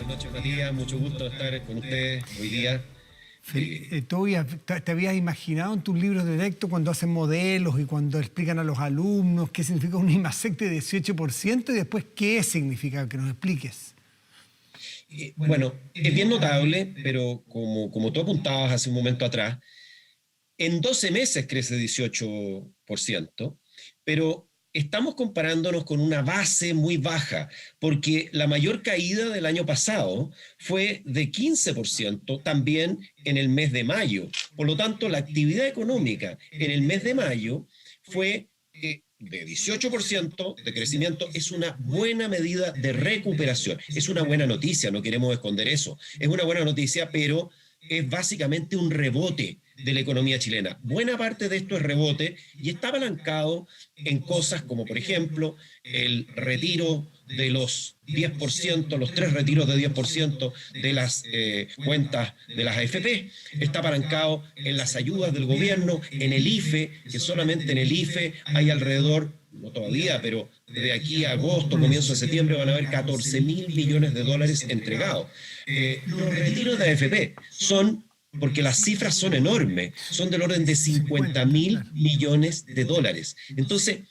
Buenas noches, Matías. Mucho gusto estar con ustedes hoy día. ¿Te habías imaginado en tus libros de texto cuando hacen modelos y cuando explican a los alumnos qué significa un IMASEC de 18% y después qué significa? Que nos expliques. Bueno, es bien notable, pero como tú apuntabas hace un momento atrás, en 12 meses crece 18%, pero estamos comparándonos con una base muy baja, porque la mayor caída del año pasado fue de 15% también en el mes de mayo. Por lo tanto, la actividad económica en el mes de mayo fue de 18% de crecimiento. Es una buena medida de recuperación. Es una buena noticia, no queremos esconder eso. Es una buena noticia, pero es básicamente un rebote de la economía chilena. Buena parte de esto es rebote y está apalancado en cosas como, por ejemplo, el retiro de los 10%, los 3 retiros de 10% de las cuentas de las AFP, está apalancado en las ayudas del gobierno, en el IFE, que solamente en el IFE hay alrededor, no todavía, pero de aquí a agosto, comienzo de septiembre, van a haber 14.000 millones de dólares entregados. Los retiros de AFP son, porque las cifras son enormes, son del orden de 50.000 millones de dólares. Entonces,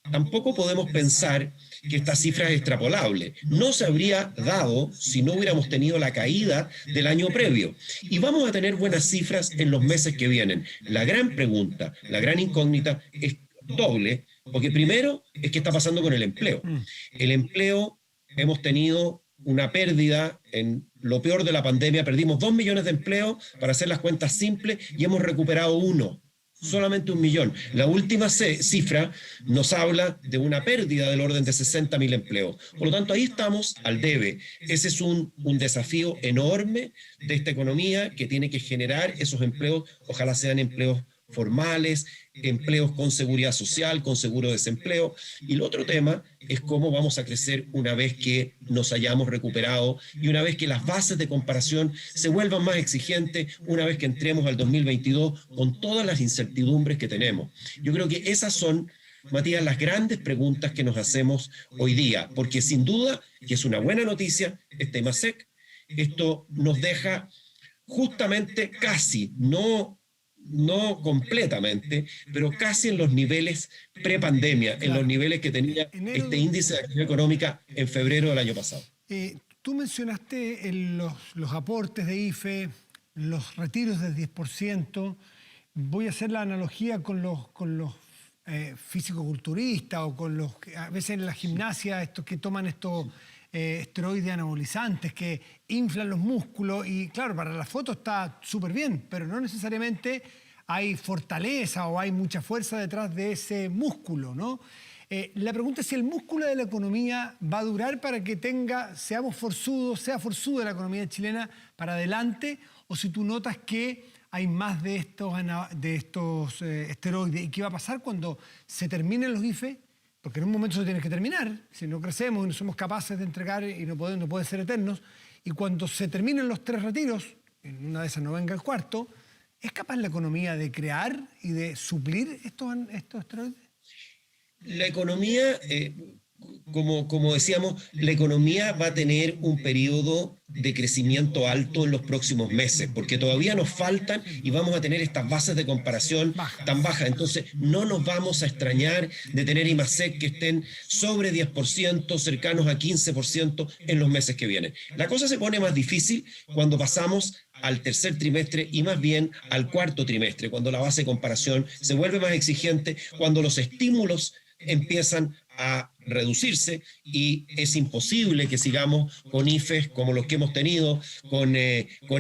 tampoco podemos pensar que esta cifra es extrapolable. No se habría dado si no hubiéramos tenido la caída del año previo. Y vamos a tener buenas cifras en los meses que vienen. La gran pregunta, la gran incógnita es doble, porque primero es qué está pasando con el empleo. El empleo, hemos tenido una pérdida en lo peor de la pandemia, perdimos 2 millones de empleos, para hacer las cuentas simples, y hemos recuperado 1. Solamente 1 millón. La última cifra nos habla de una pérdida del orden de 60.000 empleos. Por lo tanto, ahí estamos al debe. Ese es un desafío enorme de esta economía que tiene que generar esos empleos, ojalá sean empleos formales, empleos con seguridad social, con seguro de desempleo. Y el otro tema es cómo vamos a crecer una vez que nos hayamos recuperado y una vez que las bases de comparación se vuelvan más exigentes, una vez que entremos al 2022 con todas las incertidumbres que tenemos. Yo creo que esas son, Matías, las grandes preguntas que nos hacemos hoy día, porque sin duda que es una buena noticia este IMASEC. Esto nos deja justamente casi, no completamente, pero casi en los niveles prepandemia, en los niveles que tenía este índice de actividad económica en febrero del año pasado. Tú mencionaste los aportes de IFE, los retiros del 10%. Voy a hacer la analogía con los fisicoculturistas o con los que a veces en la gimnasia, estos que toman estos esteroides anabolizantes que inflan los músculos y claro, para la foto está súper bien, pero no necesariamente hay fortaleza o hay mucha fuerza detrás de ese músculo, ¿no? La pregunta es si el músculo de la economía va a durar para que sea forzuda la economía chilena para adelante, o si tú notas que hay más de estos esteroides. ¿Y qué va a pasar cuando se terminen los IFE? Porque en un momento se tiene que terminar, si no crecemos y no somos capaces de entregar y no pueden ser eternos. Y cuando se terminen los 3 retiros, en una de esas no venga el cuarto, ¿es capaz la economía de crear y de suplir estos esteroides? La economía, como decíamos, la economía va a tener un periodo de crecimiento alto en los próximos meses, porque todavía nos faltan y vamos a tener estas bases de comparación tan bajas. Entonces, no nos vamos a extrañar de tener IMASEC que estén sobre 10%, cercanos a 15% en los meses que vienen. La cosa se pone más difícil cuando pasamos al tercer trimestre y más bien al cuarto trimestre, cuando la base de comparación se vuelve más exigente, cuando los estímulos empiezan a reducirse y es imposible que sigamos con IFES como los que hemos tenido, con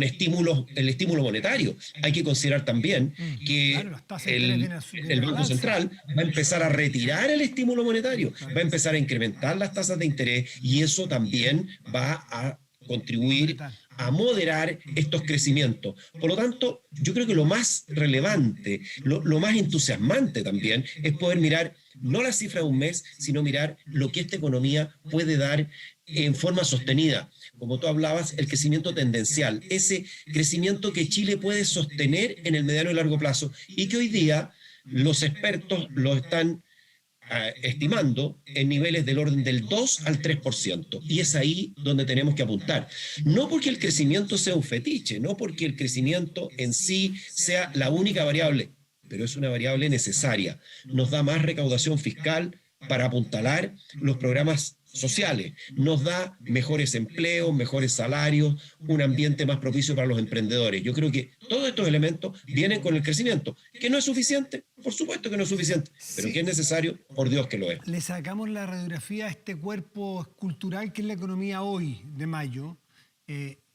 estímulos, el estímulo monetario. Hay que considerar también que el Banco Central va a empezar a retirar el estímulo monetario, va a empezar a incrementar las tasas de interés y eso también va a contribuir a moderar estos crecimientos. Por lo tanto, yo creo que lo más relevante, lo más entusiasmante también, es poder mirar no la cifra de un mes, sino mirar lo que esta economía puede dar en forma sostenida. Como tú hablabas, el crecimiento tendencial, ese crecimiento que Chile puede sostener en el mediano y largo plazo y que hoy día los expertos lo están estimando en niveles del orden del 2 al 3%. Y es ahí donde tenemos que apuntar. No porque el crecimiento sea un fetiche, no porque el crecimiento en sí sea la única variable, pero es una variable necesaria. Nos da más recaudación fiscal para apuntalar los programas sociales, nos da mejores empleos, mejores salarios, un ambiente más propicio para los emprendedores. Yo creo que todos estos elementos vienen con el crecimiento, que no es suficiente, por supuesto que no es suficiente, pero que es necesario, por Dios que lo es. Le sacamos la radiografía a este cuerpo escultural que es la economía hoy, de mayo,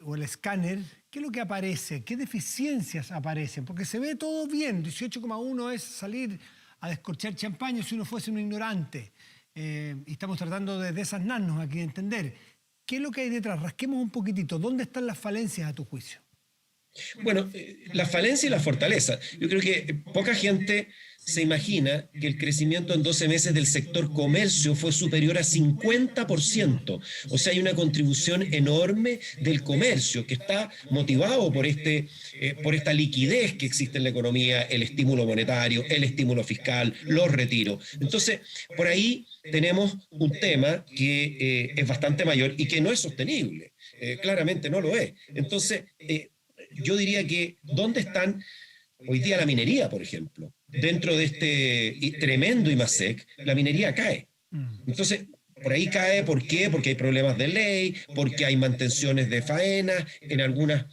o el escáner. ¿Qué es lo que aparece? ¿Qué deficiencias aparecen? Porque se ve todo bien, 18,1 es salir a descorchar champaña si uno fuese un ignorante. Y estamos tratando de desasnarnos aquí, de entender qué es lo que hay detrás. Rasquemos un poquitito. ¿Dónde están las falencias a tu juicio? Bueno, la falencia y la fortaleza. Yo creo que poca gente se imagina que el crecimiento en 12 meses del sector comercio fue superior a 50%. O sea, hay una contribución enorme del comercio que está motivado por esta liquidez que existe en la economía, el estímulo monetario, el estímulo fiscal, los retiros. Entonces, por ahí tenemos un tema que es bastante mayor y que no es sostenible. Claramente no lo es. Entonces, yo diría que ¿dónde están hoy día la minería, por ejemplo? Dentro de este tremendo IMASEC, la minería cae. Entonces, por ahí cae, ¿por qué? Porque hay problemas de ley, porque hay mantenciones de faena en algunas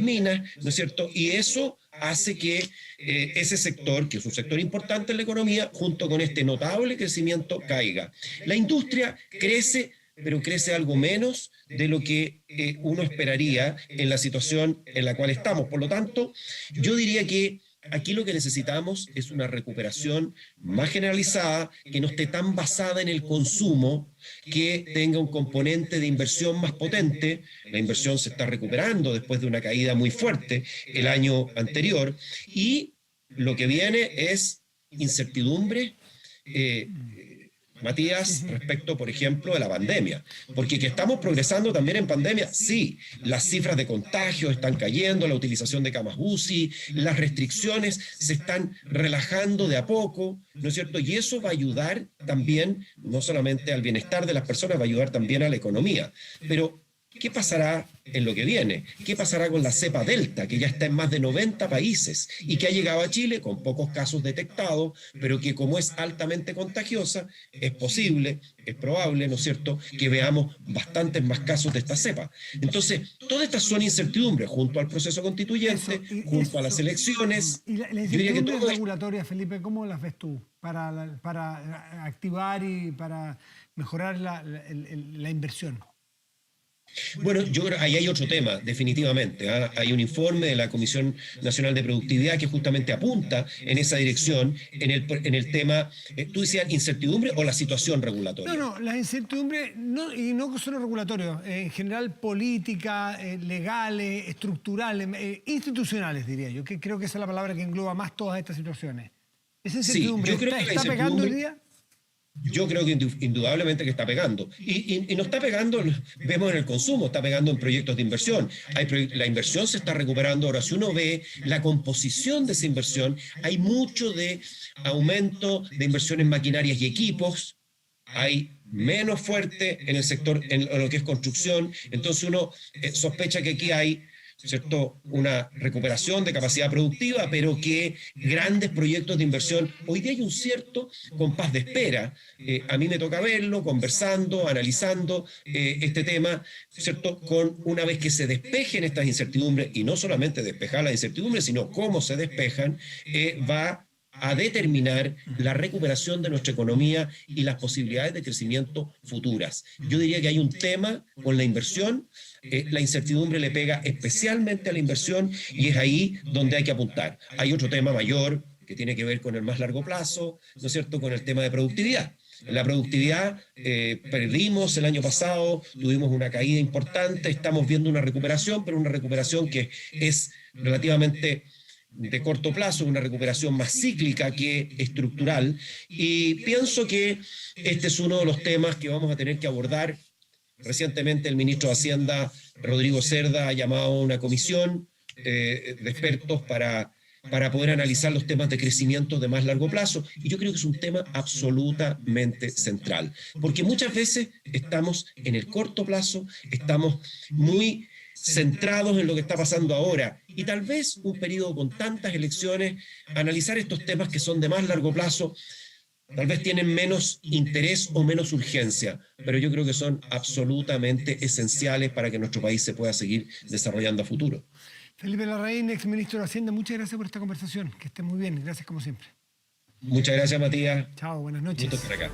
minas, ¿no es cierto? Y eso hace que ese sector, que es un sector importante en la economía, junto con este notable crecimiento, caiga. La industria crece, pero crece algo menos de lo que uno esperaría en la situación en la cual estamos. Por lo tanto, yo diría que aquí lo que necesitamos es una recuperación más generalizada, que no esté tan basada en el consumo, que tenga un componente de inversión más potente. La inversión se está recuperando después de una caída muy fuerte el año anterior, y lo que viene es incertidumbre, Matías, respecto, por ejemplo, de la pandemia. Porque que estamos progresando también en pandemia, sí, las cifras de contagio están cayendo, la utilización de camas UCI, las restricciones se están relajando de a poco, ¿no es cierto? Y eso va a ayudar también, no solamente al bienestar de las personas, va a ayudar también a la economía. Pero ¿qué pasará en lo que viene? ¿Qué pasará con la cepa Delta, que ya está en más de 90 países y que ha llegado a Chile con pocos casos detectados, pero que como es altamente contagiosa, es posible, es probable, ¿no es cierto?, que veamos bastantes más casos de esta cepa. Entonces, todas estas son incertidumbres junto al proceso constituyente, junto a las elecciones. Y la incertidumbre regulatoria, Felipe, ¿cómo las ves tú para activar y para mejorar la inversión? Bueno, yo creo que ahí hay otro tema, definitivamente. Hay un informe de la Comisión Nacional de Productividad que justamente apunta en esa dirección, en el tema, tú decías, incertidumbre o la situación regulatoria. No, la incertidumbre, y no solo regulatorio, en general política, legales, estructurales, institucionales, diría yo, que creo que esa es la palabra que engloba más todas estas situaciones. ¿Esa incertidumbre está pegando hoy día? Yo creo que indudablemente que está pegando. Y no está pegando, vemos en el consumo, está pegando en proyectos de inversión. La inversión se está recuperando. Ahora, si uno ve la composición de esa inversión, hay mucho de aumento de inversión en maquinarias y equipos, hay menos fuerte en el sector, en lo que es construcción. Entonces uno sospecha que aquí hay, ¿cierto?, una recuperación de capacidad productiva, pero que grandes proyectos de inversión, hoy día hay un cierto compás de espera. A mí me toca verlo, conversando, analizando este tema, ¿cierto?, una vez que se despejen estas incertidumbres, y no solamente despejar las incertidumbres, sino cómo se despejan, va a determinar la recuperación de nuestra economía y las posibilidades de crecimiento futuras. Yo diría que hay un tema con la inversión. La incertidumbre le pega especialmente a la inversión y es ahí donde hay que apuntar. Hay otro tema mayor que tiene que ver con el más largo plazo, ¿no es cierto?, con el tema de productividad. En la productividad perdimos el año pasado, tuvimos una caída importante, estamos viendo una recuperación, pero una recuperación que es relativamente de corto plazo, una recuperación más cíclica que estructural, y pienso que este es uno de los temas que vamos a tener que abordar. Recientemente el ministro de Hacienda, Rodrigo Cerda, ha llamado a una comisión de expertos para para poder analizar los temas de crecimiento de más largo plazo. Y yo creo que es un tema absolutamente central, porque muchas veces estamos en el corto plazo, estamos muy centrados en lo que está pasando ahora, y tal vez un periodo con tantas elecciones, analizar estos temas que son de más largo plazo, tal vez tienen menos interés o menos urgencia, pero yo creo que son absolutamente esenciales para que nuestro país se pueda seguir desarrollando a futuro. Felipe Larraín, ex ministro de Hacienda, muchas gracias por esta conversación. Que esté muy bien. Gracias como siempre. Muchas gracias, Matías. Chao, buenas Un gusto noches. estar acá.